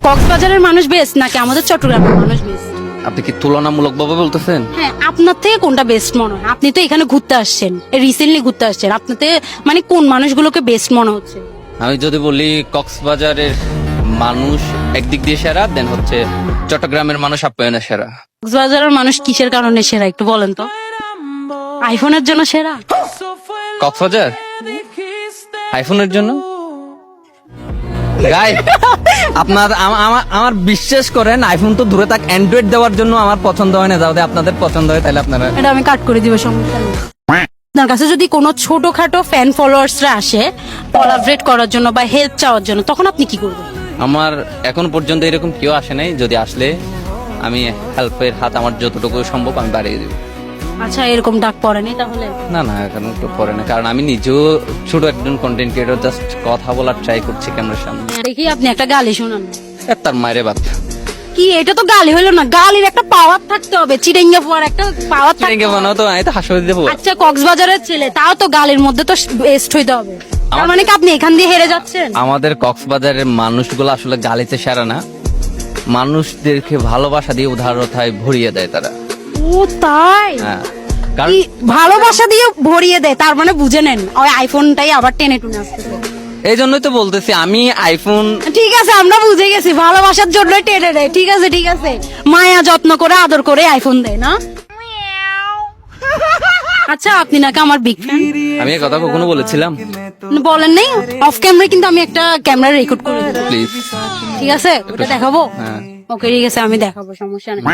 কক্সবাজারের মানুষ বেস্ট নাকি আমাদের চট্টগ্রামের মানুষ বেস্ট? আপনি কি তুলনামূলক ভাবে বলতেছেন? হ্যাঁ, আপনার থেকে কোনটা বেস্ট মনে হয়? আপনি তো এখানে ঘুরতে আসছেন, রিসেন্টলি ঘুরতে আসছেন, আপনার থেকে মানে কোন মানুষগুলোকে বেস্ট মনে হচ্ছে? আমি যদি বলি কক্সবাজারের মানুষ একদিক দিয়ে সেরা, দেন হচ্ছে চট্টগ্রামের মানুষ আপ্যায়নের সেরা। কক্সবাজারের মানুষ কিসের কারণে সেরা একটু বলেন তো? আইফোনের জন্য সেরা? কক্সবাজার আইফোনের জন্য গাই আপনার আমার বিশ্বাস করেন, আইফোন তো দূরে থাক, অ্যান্ড্রয়েড দেওয়ার জন্য আমার পছন্দ হয় না। যাতে আপনাদের পছন্দ হয় তাহলে আপনারা। এটা আমি কাট করে দিব, সমস্যা নেই। আপনার কাছে যদি কোনো ছোটখাটো ফ্যান ফলোয়ার্সরা আসে কোলাবরেট করার জন্য বা হেল্প চাওয়ার জন্য, তখন আপনি কি করবেন? আমার এখন পর্যন্ত এরকম কেউ আসে নাই। যদি আসলে আমি হেল্পের হাত আমার যতটুকু সম্ভব আমি বাড়িয়ে দেব। আচ্ছা, এরকম ডাক পড়েনি তাহলে? না না, এখন একটু পরে না, কারণ আমি নিজেও ছোট একজন কন্টেন্ট ক্রিয়েটর, জাস্ট কথা বলার ট্রাই করছি ক্যামেরার সামনে। দেখি আপনি একটা গালি শোনান। তার মায়ের বাপ কি এটা তো গালি হলো না, গালির একটা পাওয়ার থাকতে হবে, চিড়েঙ্গা ফোয়ার একটা পাওয়ার থাকতে চিড়িঙ্গা হবে। বানাও তো, আমি তো হাসপাতাল দেবো। আচ্ছা, কক্সবাজারের ছেলে, তাও তো গালির মধ্যে তো বেস্ট হইতে হবে। তার মানে কি আপনি এখান দিয়ে হেরে যাচ্ছেন? আমাদের কক্সবাজারের মানুষগুলো আসলে গালিতে সেরা না, মানুষদেরকে ভালোবাসা দিয়ে উদারতায় ভরিয়ে দেয় তারা। ও তাই? হ্যাঁ, কারণ কি ভালোবাসা দিয়ে ভরিয়ে দেয়, তার মানে বুঝে নেন ওই আইফোনটাই আবার টেনে টুনে আসতেছে। এই জন্যই তো বলতেছি আমি আইফোন। ঠিক আছে, আমরা বুঝে গেছি, ভালোবাসার জন্যই টেনে দেয়। ঠিক আছে ঠিক আছে, মায়া যত্ন করে আদর করে আইফোন দেয় না? আচ্ছা, আপনি নাকি আমার বিগ ফ্যান। আমি এই কথা কখনো বলেছিলাম? বলেন নাই? অফ ক্যামেরা কিন্তু আমি একটা ক্যামেরা রেকর্ড করে দেবো। প্লিজ। ঠিক আছে, ওটা দেখাবো? হ্যাঁ। ওকে ঠিক আছে, আমি দেখাবো, সমস্যা নেই।